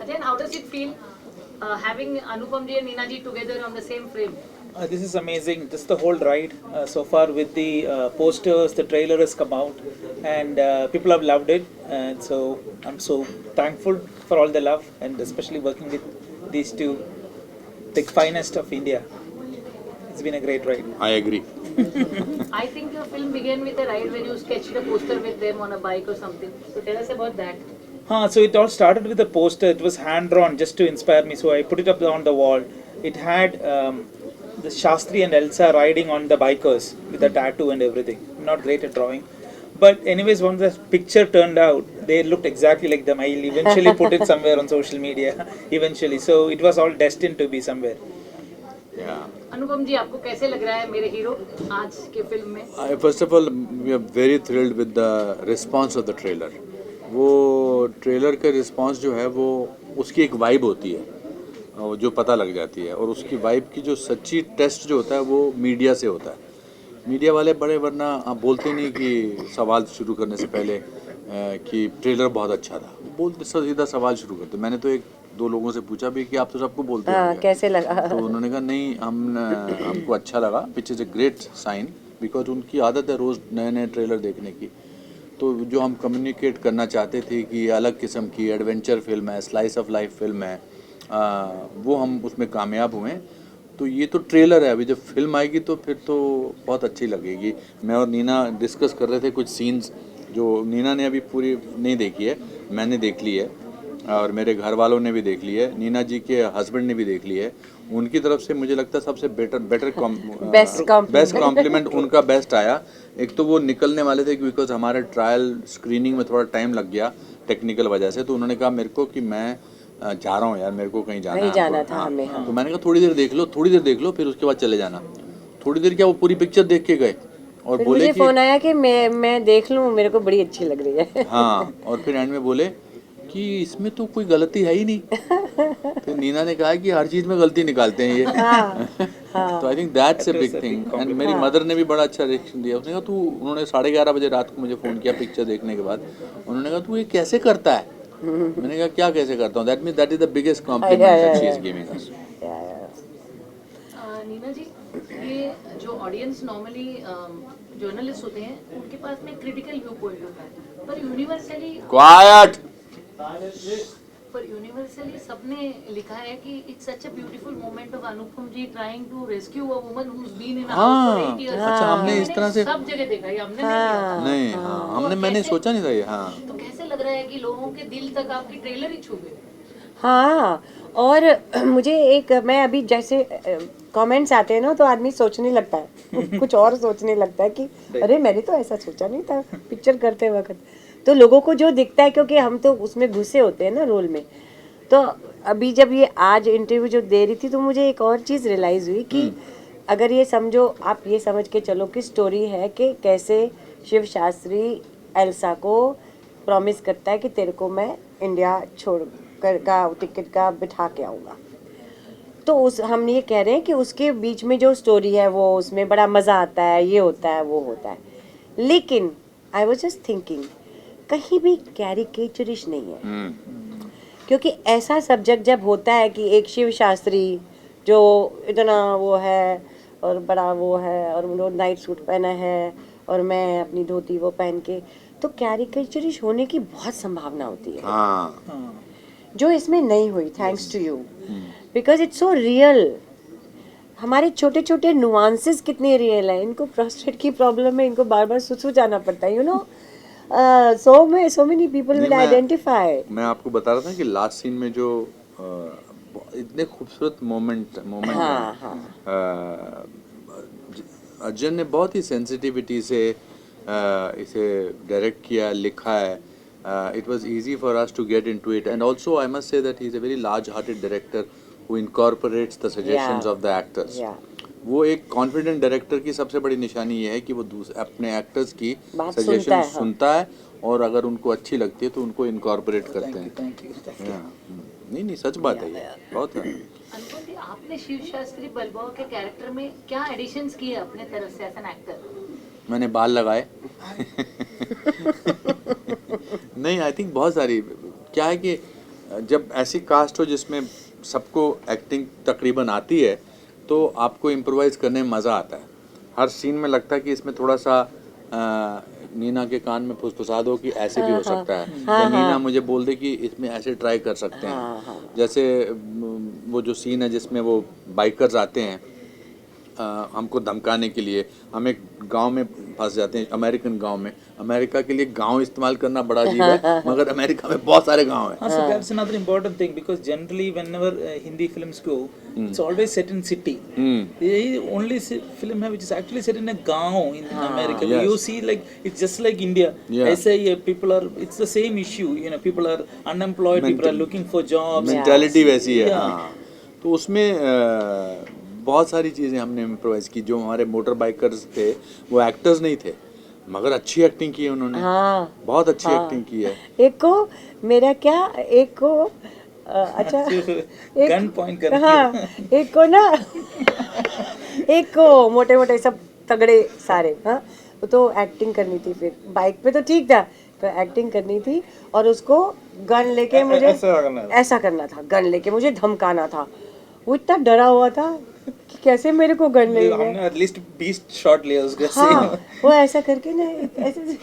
Again, how does it feel having Anupam ji and Neena ji together on the same frame? This is amazing. Just the whole ride so far with the posters, the trailer has come out, and people have loved it. And so I'm so thankful for all the love, and especially working with these two, the finest of India. It's been a great ride. I agree. I think your film began with a ride when you sketched a poster with them on a bike or something. So tell us about that. So it all started with a poster. It was hand drawn just to inspire me. So I put it up on the wall. It had the Shastri and Elsa riding on the bikers with a tattoo and everything. Not great at drawing. But anyways, when the picture turned out, they looked exactly like them. I'll eventually put it somewhere on social media. Eventually. So it was all destined to be somewhere. Yeah. अनुपम जी आपको कैसे लग रहा है मेरे hero आज के film में? First of all, we are very thrilled with the response of the trailer. वो ट्रेलर का रिस्पांस जो है वो उसकी एक वाइब होती है जो पता लग जाती है, और उसकी वाइब की जो सच्ची टेस्ट जो होता है वो मीडिया से होता है। मीडिया वाले बड़े वरना आप बोलते नहीं कि सवाल शुरू करने से पहले कि ट्रेलर बहुत अच्छा था, बोलते सीधा सवाल शुरू करते। मैंने तो एक दो लोगों से पूछा भी कि आप तो सबको बोलते हो कैसे लगा, तो उन्होंने कहा नहीं हमको अच्छा लगा, which is a great sign, because उनकी आदत है रोज़ नए नए ट्रेलर देखने की। तो जो हम कम्युनिकेट करना चाहते थे कि अलग किस्म की एडवेंचर फिल्म है, स्लाइस ऑफ लाइफ फिल्म है, वो हम उसमें कामयाब हुए। तो ये तो ट्रेलर है, अभी जब फिल्म आएगी तो फिर तो बहुत अच्छी लगेगी। मैं और नीना डिस्कस कर रहे थे कुछ सीन्स जो नीना ने अभी पूरी नहीं देखी है, मैंने देख ली है और मेरे घर वालों ने भी देख ली है, नीना जी के हस्बैंड ने भी देख ली है। उनकी तरफ से मुझे लगता है सबसे बेस्ट कॉम्प्लीमेंट उनका बेस्ट आया। एक तो वो निकलने वाले थे बिकॉज हमारे ट्रायल स्क्रीनिंग में थोड़ा टाइम लग गया टेक्निकल वजह से, तो उन्होंने कहा मेरे को कि मैं जा रहा हूँ यार, मेरे को कहीं जाना था हमें। हाँ। तो मैंने कहा थोड़ी देर देख लो फिर उसके बाद चले जाना। थोड़ी देर क्या, वो पूरी पिक्चर देख के गए और बोले मुझे फोन आया कि मैं देख लूँ, मेरे को बड़ी अच्छी लग रही है। हाँ, और फिर एंड में बोले कि इसमें तो कोई गलती है ही नहीं। फिर नीना ने कहा कि हर चीज में गलती निकालते हैं ये। तो I think that's a big thing. And मेरी मदर ने भी बड़ा अच्छा रिएक्शन दिया। उसने कहा उन्होंने 11:30 बजे रात को मुझे फ़ोन किया पिक्चर देखने के बाद। उन्होंने कहा तू ये कैसे करता है? मैंने कहा क्या कैसे करता हूँ? That is the biggest compliment that she is giving us. Neena ji, ये जो ऑडियंस नॉर्मली जर्नलिस्ट होते हैं उनके पास में क्रिटिकल व्यू पॉइंट होता है, पर यूनिवर्सली सबने लिखा है कि it's such a beautiful moment of Anupam ji trying to rescue a woman who is been in a house for 8 years. अच्छा, हमने इस तरह से सब जगह देखा है, हमने नहीं किया। नहीं, हाँ, मैंने सोचा नहीं था ये। हाँ, तो कैसे लग रहा है कि लोगों के दिल तक आपकी ट्रेलर ही छू गई? हाँ, और मुझे एक, मैं अभी जैसे कमेंट्स आते हैं ना तो आदमी सोचने लगता है कुछ और सोचने लगता है कि अरे मैंने तो ऐसा सोचा नहीं था पिक्चर करते वक्त। तो लोगों को जो दिखता है, क्योंकि हम तो उसमें घुसे होते हैं ना रोल में। तो अभी जब ये आज इंटरव्यू जो दे रही थी तो मुझे एक और चीज़ रियलाइज़ हुई कि अगर ये समझो, आप ये समझ के चलो कि स्टोरी है कि कैसे शिव शास्त्री एल्सा को प्रॉमिस करता है कि तेरे को मैं इंडिया छोड़ कर का टिकट का बिठा के आऊँगा। तो उस हम ये कह रहे हैं कि उसके बीच में जो स्टोरी है वो उसमें बड़ा मज़ा आता है, ये होता है वो होता है। लेकिन आई वाज जस्ट थिंकिंग कहीं भी कैरिकेचरिश नहीं है, क्योंकि ऐसा सब्जेक्ट जब होता है कि एक शिव शास्त्री जो इतना वो है और बड़ा वो है और वो नाइट सूट पहना है और मैं अपनी धोती वो पहन के, तो कैरिकेचरिश होने की बहुत संभावना होती है। हाँ, जो इसमें नहीं हुई, thanks to you, because it's so real. हमारे छोटे छोटे नुआंसेस कितने रियल है। इनको प्रोस्टेट की प्रॉब्लम है, इनको बार बार सुसु जाना पड़ता है, you know. so many people will identify। मैं आपको बता रहा था कि लास्ट सीन में जो इतने खूबसूरत मोमेंट है, अर्जुन ने बहुत ही सेंसिटिविटी से इसे डायरेक्ट किया, लिखा है। It was easy for us to get into it, and also I must say that he is a very large-hearted director who incorporates the suggestions of the actors. वो एक कॉन्फिडेंट डायरेक्टर की सबसे बड़ी निशानी ये है कि वो अपने एक्टर्स की सजेशन सुनता है और अगर उनको अच्छी लगती है तो उनको इनकॉर्पोरेट करते हैं। नहीं, सच बात है, ये बहुत है। अनुपम जी, आपने शिव शास्त्री बलबो के कैरेक्टर में क्या एडिशंस किए अपने तरफ से एज एन एक्टर? मैंने बाल लगाए। नहीं, आई थिंक बहुत सारी, क्या है कि जब ऐसी कास्ट हो जिसमें सबको एक्टिंग तकरीबन आती है तो आपको इम्प्रोवाइज करने में मज़ा आता है। हर सीन में लगता है कि इसमें थोड़ा सा नीना के कान में फुसफुसा दो कि ऐसे भी हो सकता है, या नीना मुझे बोल दे कि इसमें ऐसे ट्राई कर सकते हैं। जैसे वो जो सीन है जिसमें वो बाइकर्स आते हैं हमको धमकाने के लिए, हम एक गांव में फंस जाते हैं, अमेरिकन गांव में। अमेरिका के लिए गांव इस्तेमाल करना बड़ा अजीब है, मगर अमेरिका में बहुत सारे गांव हैं। So that's another important thing because generally whenever Hindi films go, it's always set in city. The only film है which is actually set in a गांव in America. Yes. You see like it's just like India. Yeah. ऐसे ही people are, it's the same issue. You know, people are unemployed, people are looking for jobs. Mentality वैसी है। Yeah. हाँ, तो उसमें बहुत सारी चीज़ें हमने इम्प्रोवाइज की। जो हमारे मोटर बाइकर्स थे वो एक्टर्स नहीं थे, मगर अच्छी एक्टिंग की है उन्होंने। बहुत अच्छी एक्टिंग की है। एक को मेरा क्या, एक को अच्छा गन पॉइंट कर हाँ, एक को ना एक को मोटे मोटे सब तगड़े सारे, हाँ तो एक्टिंग करनी थी। फिर बाइक पे तो ठीक था, तो एक्टिंग करनी थी और उसको गन लेके मुझे ऐसा करना था, गन लेके मुझे धमकाना था। वो इतना डरा हुआ था कि कैसे मेरे को गन ले गए। हमने एटलीस्ट 20 शॉट लिया उसके। हाँ, वो ऐसा करके ना ऐसे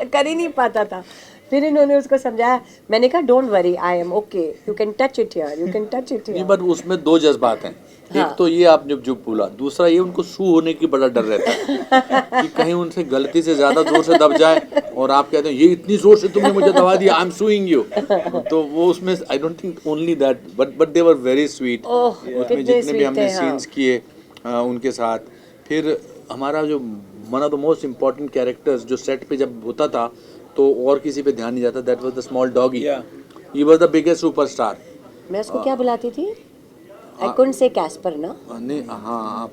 कर ही नहीं पाता था। फिर इन्होंने उसको समझाया, मैंने कहा don't worry, I am okay, you can touch it here, you can touch it नहीं, हियर। बट उसमें दो जज्बात हैं। एक तो ये आप जब बोला, दूसरा ये उनको सू होने की बड़ा डर रहता है कि कहीं उनसे गलती से ज्यादा जोर से दब जाए और आप कहते हैं ये इतनी जोर से तुमने मुझे दबा दिया, आई एम सूइंग यू। तो वो उसमें I don't think only that, but they were very sweet. उसमें जितने भी हमने सीन्स किए उनके साथ। फिर हमारा जो one of the most important characters जो सेट पे जब होता था तो और किसी पे ध्यान नहीं जाता, that was the small doggy. He was the biggest superstar. मैं उसको क्या बुलाती थी? आई कुडंट से कैस्पर ना। नहीं, हाँ आप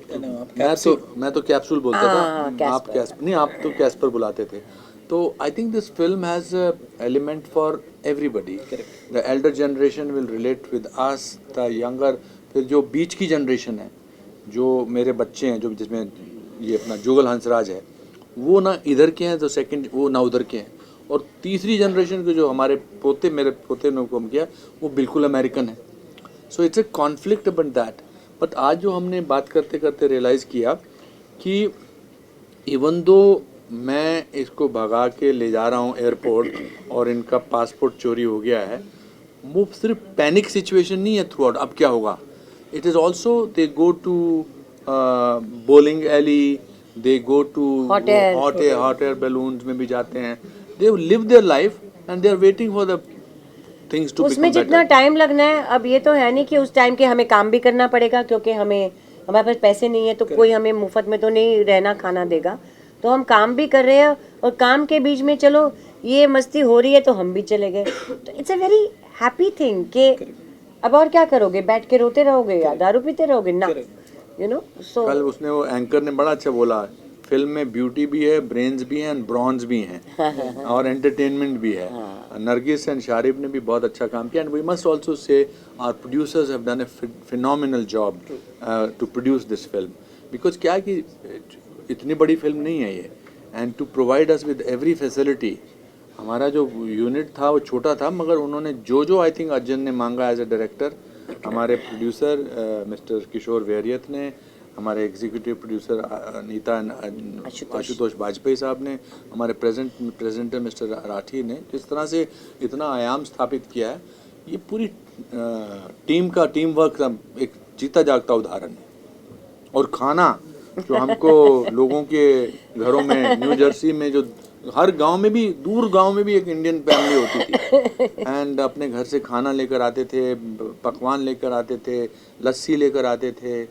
मैं तो कैप्सूल बोलता था, आप कैस्पर नहीं, आप तो कैस्पर बुलाते थे। तो I think this film has element for everybody. The Elder generation will relate with us, the younger, फिर जो बीच की जनरेशन है, जो मेरे बच्चे हैं, जो जिसमें ये अपना जुगल हंसराज है, वो ना इधर के हैं, तो सेकंड वो ना उधर के हैं। और तीसरी जनरेशन के जो हमारे पोते, मेरे पोते ने कम किया, वो बिल्कुल अमेरिकन है। So it's a conflict about that. But आज जो हमने बात करते करते रियलाइज़ किया कि इवन दो मैं इसको भगा के ले जा रहा हूँ एयरपोर्ट और इनका पासपोर्ट चोरी हो गया है, वो सिर्फ पैनिक सिचुएशन नहीं है थ्रू आउट, अब क्या होगा। It is also they go to bowling alley, they go to hot air balloons में भी जाते हैं। They live their life and they are waiting for the things to उसमें जितना टाइम लगना है, अब ये तो है नहीं कि उस टाइम के हमें काम भी करना पड़ेगा, क्योंकि हमारे पास पैसे नहीं है तो कोई हमें मुफ्त में तो नहीं रहना खाना देगा। तो हम काम भी कर रहे हैं और काम के बीच में चलो ये मस्ती हो रही है तो हम भी चले गए। तो it's a very happy thing कि अब और क्या करोगे, बैठ के रोते रहोगे या दारू पीते रहोगे ना, यू नो। सो कल उसने वो एंकर ने बड़ा अच्छा बोला, फिल्म में ब्यूटी भी है, ब्रेन्स भी हैं, ब्रॉन्ज भी हैं और एंटरटेनमेंट भी है। नरगिस एंड शारिब ने भी बहुत अच्छा काम किया। And we must also say our producers have done a phenomenal job to produce this film, because क्या कि इतनी बड़ी फिल्म नहीं है ये, and to provide us with every facility. हमारा जो यूनिट था वो छोटा था, मगर उन्होंने जो आई थिंक अर्जुन ने मांगा एज ए डायरेक्टर, हमारे प्रोड्यूसर मिस्टर किशोर वेरियत ने, हमारे एग्जीक्यूटिव प्रोड्यूसर नीता आशुतोष वाजपेयी साहब ने, हमारे प्रेजेंटर मिस्टर राठी ने जिस तरह से इतना आयाम स्थापित किया है, ये पूरी टीम का टीम वर्क एक जीता जागता उदाहरण है। और खाना जो हमको लोगों के घरों में, न्यू जर्सी में जो हर गांव में भी, दूर गांव में भी एक इंडियन फैमिली होती थी एंड अपने घर से खाना लेकर आते थे, पकवान लेकर आते थे, लस्सी लेकर आते थे।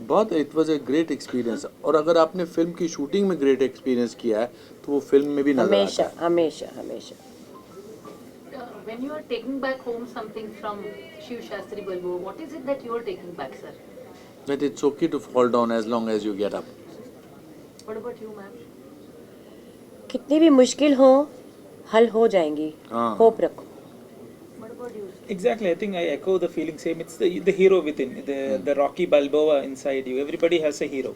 बहुत it was a great experience. और अगर आपने फिल्म की शूटिंग में ग्रेट एक्सपीरियंस किया है तो वो फिल्म में भी नजर आता है। हमेशा When you are taking back home something from Shiv Shastri Balbo, what is it that you are taking back, sir? That it's okay to fall down as long as you get up. What about you, ma'am? कितनी भी मुश्किल हो हल हो जाएंगी, hope रखो। What about you? Exactly, I think I echo the feeling same. It's the hero within, the Rocky Balboa inside you. Everybody has a hero,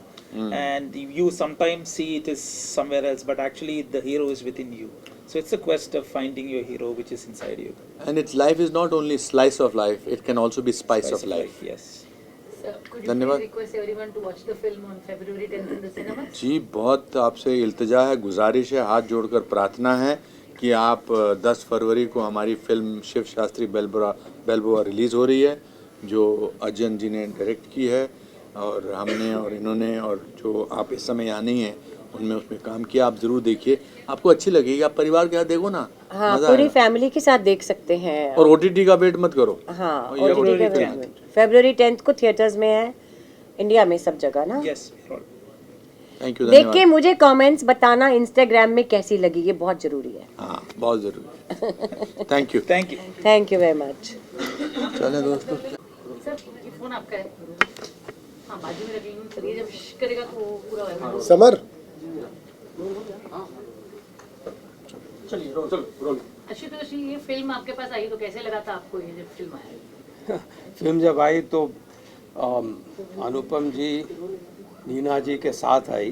and you sometimes see it is somewhere else, but actually the hero is within you. So it's a quest of finding your hero, which is inside you. And its life is not only slice of life, it can also be spice of life. Yes. Sir, could you धन्यवाद। please request everyone to watch the film on February 10th in the cinemas? जी, बहुत आपसे इल्तिजा है, गुजारिश है, हाथ जोड़कर प्रार्थना है कि आप 10 फरवरी को हमारी फिल्म शिव शास्त्री बेलबुआ रिलीज़ हो रही है, जो अजयन जी ने डायरेक्ट की है, और हमने और इन्होंने और जो आप इस समय यहाँ नहीं हैं उनमें उसमें काम किया। आप ज़रूर देखिए, आपको अच्छी लगेगी। आप परिवार के साथ देखो ना, हाँ, मज़ा पूरी आएगा। फैमिली के साथ देख सकते हैं। और OTT का वेट मत करो। हाँ, और ये OTT का February वेट February 10th को थिएटर्स में है, इंडिया में सब जगह ना। Yes. we're all- thank you, देख के धन्यवाद। मुझे कमेंट्स बताना इंस्टाग्राम में कैसी लगी, ये बहुत जरूरी है। हाँ, बहुत ज़रूरी है। Thank you. Thank you. Thank you very much. चलें दोस्तों। सर, ये फोन आपका है? हाँ, बाजू में रख लेंगे सर, ये जब श करेगा तो वो पूरा वाइब्रेट होगा। समर आशुतोष जी, ये फिल्म आपके पास आई तो कैसे लगा था आपको, ये जब फिल्म आई? फिल्म जब आई तो अनुपम जी नीना जी के साथ आई,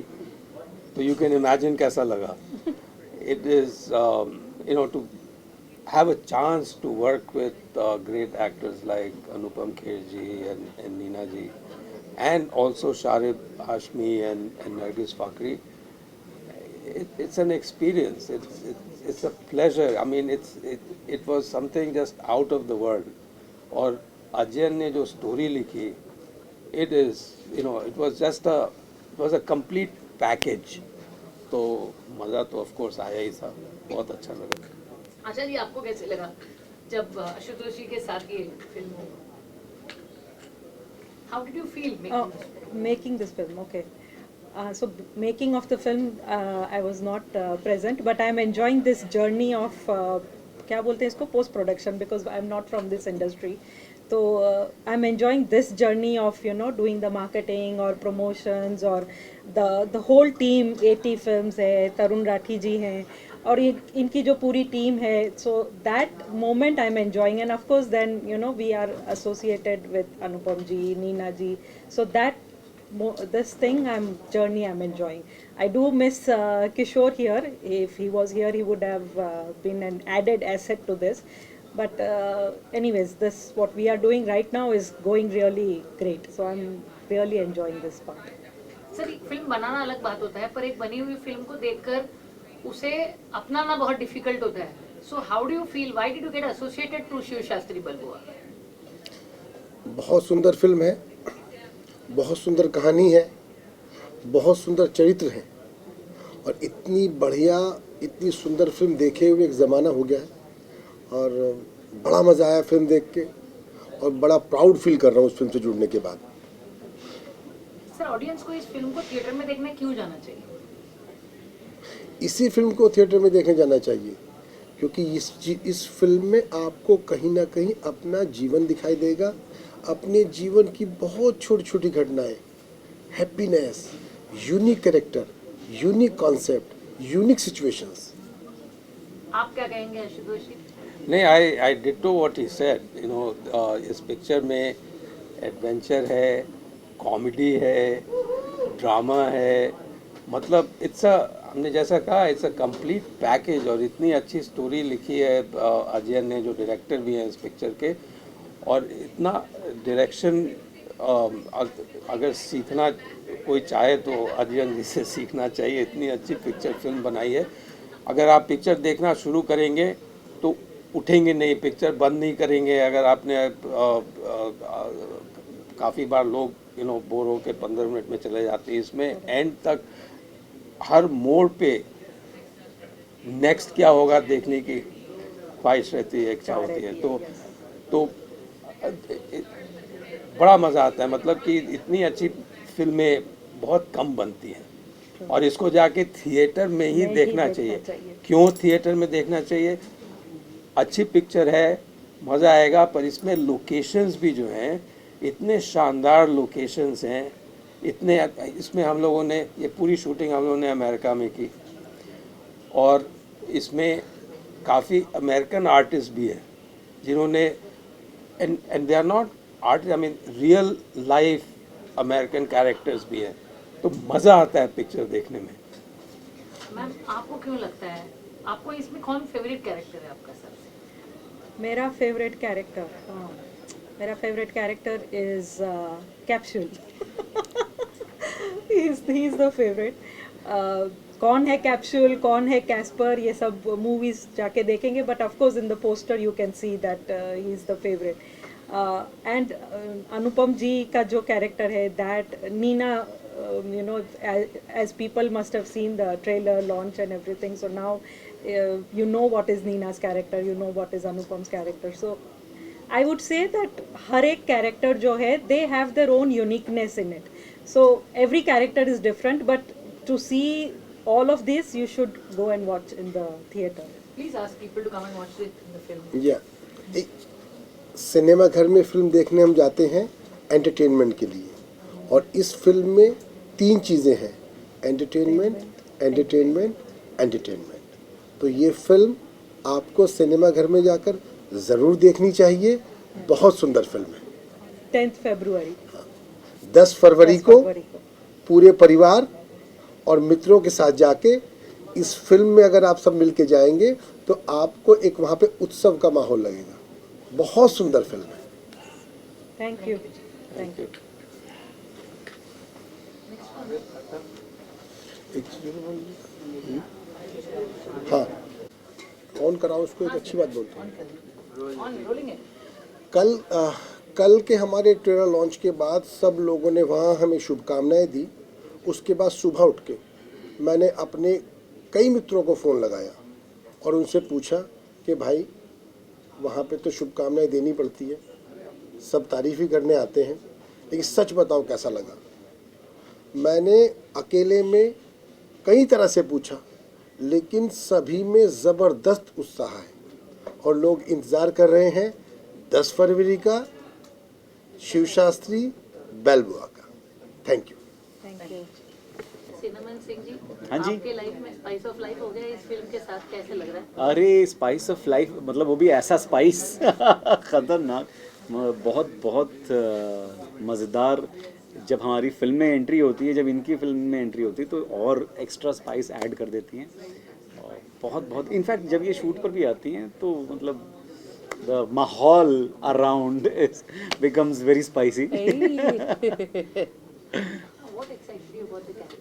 तो यू कैन इमेजिन कैसा लगा। It is you know to have a chance to work with great actors like Anupam Kher ji and Neena ji and also Sharib Hashmi and Nargis Fakhri. It's an experience. It's a pleasure. I mean, it was something just out of the world. और अजयन ने जो story लिखी, it was a complete package. तो मज़ा तो of course आया ही था, बहुत अच्छा लगा। आशा जी, आपको कैसे लगा जब आशुतोष जी के साथ ये फिल्म हो? How did you feel making this film? Making this film, okay. So making of the film, I was not present, but I am enjoying this journey of क्या बोलते हैं इसको, post production, because I am not from this industry. So I am enjoying this journey of doing the marketing or promotions, or the whole team. 80 films है, तरुण राठी जी हैं, और ये इनकी जो पूरी टीम है, so that moment I am enjoying, and of course then we are associated with Anupam ji, Neena ji, so that this journey I'm enjoying. I do miss Kishore here. If he was here, he would have been an added asset to this. But anyways, what we are doing right now is going really great. So I'm really enjoying this part. Sir, एक film बनाना अलग बात होता है, पर एक बनी हुई film को देखकर उसे अपनाना बहुत डिफिकल्ट होता है. So how do you feel? Why did you get associated to Shiv Shastri बलबुआ? बहुत सुंदर फिल्म है, बहुत सुंदर कहानी है, बहुत सुंदर चरित्र है, और इतनी बढ़िया इतनी सुंदर फिल्म देखे हुए एक ज़माना हो गया है, और बड़ा मज़ा आया फिल्म देख के, और बड़ा प्राउड फील कर रहा हूँ उस फिल्म से जुड़ने के बाद। सर, ऑडियंस को इस फिल्म को थिएटर में देखने क्यों जाना चाहिए? इसी फिल्म को थिएटर में देखने जाना चाहिए, क्योंकि इस फिल्म में आपको कहीं ना कहीं अपना जीवन दिखाई देगा, अपने जीवन की बहुत छोटी छोटी घटनाएं, happiness, unique character, unique concept, unique situations. आप क्या कहेंगे आशुतोष जी? नहीं, आई डिटो व्हाट ही सेड। इस पिक्चर में एडवेंचर है, कॉमेडी है, ड्रामा है, मतलब हमने जैसा कहा, इट्स अ कंप्लीट पैकेज। और इतनी अच्छी स्टोरी लिखी है अजय ने, जो डायरेक्टर भी हैं इस पिक्चर के, और इतना डायरेक्शन अगर सीखना कोई चाहे तो अजय जी से सीखना चाहिए। इतनी अच्छी पिक्चर फिल्म बनाई है। अगर आप पिक्चर देखना शुरू करेंगे तो उठेंगे नहीं, पिक्चर बंद नहीं करेंगे। अगर आपने काफ़ी बार लोग बोर हो के 15 मिनट में चले जाते हैं, इसमें एंड तक हर मोड़ पे नेक्स्ट क्या होगा देखने की ख्वाहिश रहती है, इच्छा होती है। तो बड़ा मज़ा आता है। मतलब कि इतनी अच्छी फिल्में बहुत कम बनती हैं, और इसको जाके थिएटर में ही देखना चाहिए। क्यों थिएटर में देखना चाहिए? अच्छी पिक्चर है, मज़ा आएगा, पर इसमें लोकेशंस भी जो हैं, इतने शानदार लोकेशंस हैं, इसमें हम लोगों ने ये पूरी शूटिंग हम लोगों ने अमेरिका में की, और इसमें काफ़ी अमेरिकन आर्टिस्ट भी हैं जिन्होंने and they are not artist, I mean real life American characters भी हैं। तो मज़ा आता है पिक्चर देखने में। मैम, आपको क्यों लगता है आपको इसमें कौन फेवरेट कैरेक्टर है आपका सबसे? मेरा फेवरेट कैरेक्टर, मेरा favourite character is capsule. He is the favourite. कौन है कैप्सूल, कौन है कैस्पर, ये सब मूवीज जाके देखेंगे, but of course in the poster you can see that he is the favourite. And Anupam ji का जो कैरेक्टर है, that Neena, you know, as people must have seen the trailer launch and everything, so now you know what is Nina's character, you know what is Anupam's character. So I would say that हर एक character जो है, they have their own uniqueness in it. So every character is different, but to see all of this, you should go and watch in the theater. Please ask people to come and watch it in the film. एक cinema घर में film देखने हम जाते हैं entertainment के लिए, और इस फिल्म में 3 चीज़ें हैं, एंटरटेनमेंट, एंटरटेनमेंट, एंटरटेनमेंट. तो ये फिल्म आपको सिनेमा घर में जाकर ज़रूर देखनी चाहिए. बहुत सुंदर फिल्म है. 10th February. 10 फरवरी को पूरे परिवार और मित्रों के साथ जाके इस फिल्म में अगर आप सब मिल के जाएंगे तो आपको एक वहाँ पे उत्सव का माहौल लगेगा. बहुत सुंदर फिल्म है. Thank you. Thank you. हाँ, ऑन कराओ उसको. एक अच्छी बात बोलते हैं. On rolling it. कल के हमारे ट्रेलर लॉन्च के बाद सब लोगों ने वहाँ हमें शुभकामनाएं दी. उसके बाद सुबह उठ के मैंने अपने कई मित्रों को फ़ोन लगाया और उनसे पूछा कि भाई वहाँ पे तो शुभकामनाएं देनी पड़ती है, सब तारीफ़ ही करने आते हैं, लेकिन सच बताओ कैसा लगा. मैंने अकेले में कई तरह से पूछा, लेकिन सभी में ज़बरदस्त उत्साह है और लोग इंतज़ार कर रहे हैं 10 फरवरी का शिव शास्त्री बेलबुआ का. Thank you. Thank you. सिनेमन सिंह जी, हाँ जी. आपके लाइफ में स्पाइस ऑफ लाइफ हो गया इस फिल्म के साथ, कैसे लग रहा है? अरे स्पाइस ऑफ लाइफ, मतलब वो भी ऐसा स्पाइस ख़तरनाक, बहुत बहुत मज़ेदार. जब हमारी फिल्म में एंट्री होती है, जब इनकी फिल्म में एंट्री होती है तो और एक्स्ट्रा स्पाइस ऐड कर देती हैं. और बहुत बहुत इनफैक्ट जब ये शूट पर भी आती हैं तो मतलब द माहौल around becomes very spicy. What excites you about the character?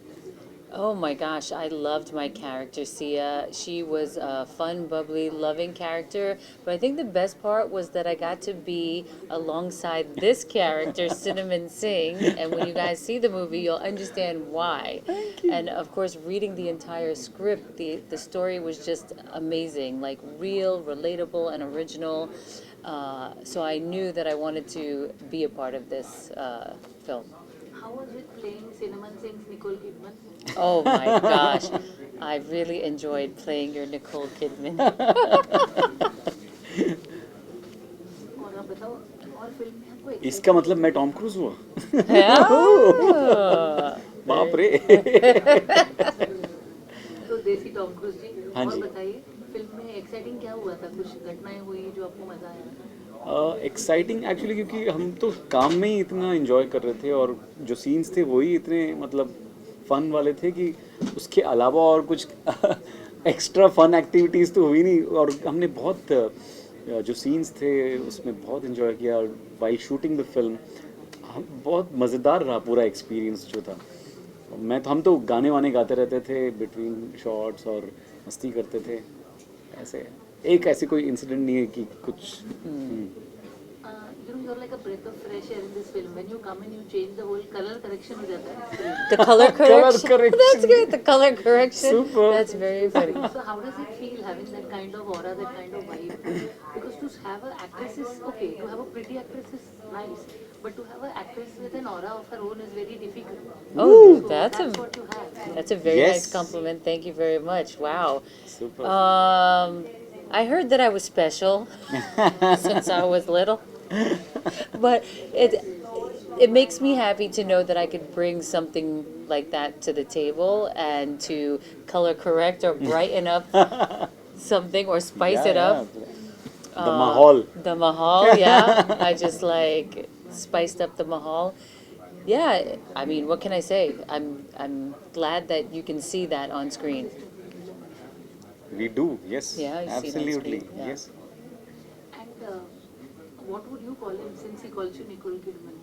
Oh my gosh, I loved my character, Sia. She was a fun, bubbly, loving character. But I think the best part was that I got to be alongside this character, Cinnamon Singh. And when you guys see the movie, you'll understand why. And of course, reading the entire script, the story was just amazing, like real, relatable, and original. So I knew that I wanted to be a part of this film. How was it playing Cinnamon Singh's Nicole Kidman? Oh my gosh, I really enjoyed playing your Nicole Kidman. और आप बताओ, और film में आपको इसका मतलब मैं Tom cruise हुआ. Yeah. बाप रे. तो देसी टॉम क्रूज जी, हाँ और जी. बताइए फिल्म में एक्साइटिंग क्या हुआ था, कुछ घटनाएं हुई जो आपको मजा आया? एक्साइटिंग एक्चुअली क्योंकि हम तो काम में ही इतना एंजॉय कर रहे थे और जो सीन्स थे वही इतने मतलब फन वाले थे कि उसके अलावा और कुछ एक्स्ट्रा फन एक्टिविटीज़ तो हुई नहीं. और हमने बहुत जो सीन्स थे उसमें बहुत एंजॉय किया. और वाइल शूटिंग द फिल्म हम बहुत मज़ेदार रहा पूरा एक्सपीरियंस जो था. हम तो गाने वाने गाते रहते थे बिटवीन शॉट्स और मस्ती करते थे. ऐसे एक ऐसी कोई इंसिडेंट नहीं है कि कुछ. You're like a breath of fresh air in this film. When you come and you change the whole color correction हो जाता है. The color correction. correction. That's great. The color correction. Super. That's very funny. So how does it feel having that kind of aura, that kind of vibe? Because to have an actress is okay, to have a pretty actress is nice, but to have an actress with an aura of her own is very difficult. Oh, So that's what you have. a very Yes. nice compliment. Thank you very much. Wow. Super. I heard that I was special since I was little, but it makes me happy to know that I could bring something like that to the table and to color correct or brighten up something or spice it up. The mahal. The mahal, yeah. I just like spiced up the mahal. Yeah, I mean, what can I say? I'm glad that you can see that on screen. We do, yes. Yeah, I see on Absolutely, screen, yeah. yes. And what would you call him since he calls you Nicole Kidman?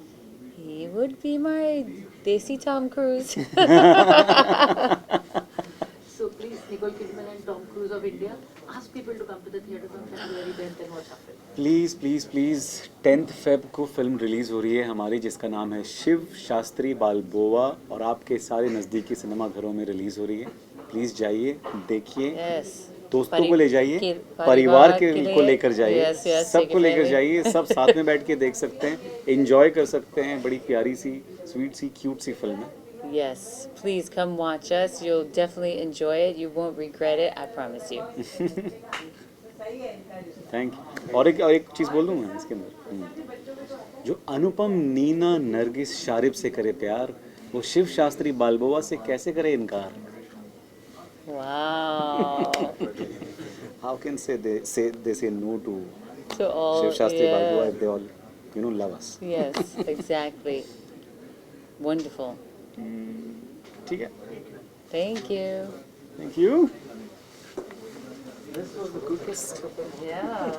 He would be my Desi Tom Cruise. So please, Nicole Kidman and Tom Cruise of India, ask people to come to the theatres on February 10th and watch our film. Please please please 10th Feb को film release हो रही है हमारी, जिसका नाम है शिव शास्त्री बालबोआ, और आपके सारे नज़दीकी सिनेमा घरों में रिलीज़ हो रही है. प्लीज़ जाइए, देखिए, Yes. दोस्तों को ले जाइए, परिवार परिवार के को लिए, लेकर जाइए, yes, yes, सबको take it लेकर away. जाइए, सब साथ में बैठ के देख सकते हैं, एंजॉय कर सकते हैं. बड़ी प्यारी सी, स्वीट सी, क्यूट सी फिल्म है. Yes, please come watch us. You'll definitely enjoy it. You won't regret it, I promise you. Thank you. और एक चीज़ बोल दूँ मैं इसके अंदर, जो अनुपम नीना नरगिस शारिब से करे प्यार, वो शिव शास्त्री बालबोआ से कैसे करे इनकार. Wow. How can they say no to To all, Shiv Shastri Balboa yeah. if they all love us. Yes, exactly. Wonderful. ठीक है. Thank you. Thank you. Yeah.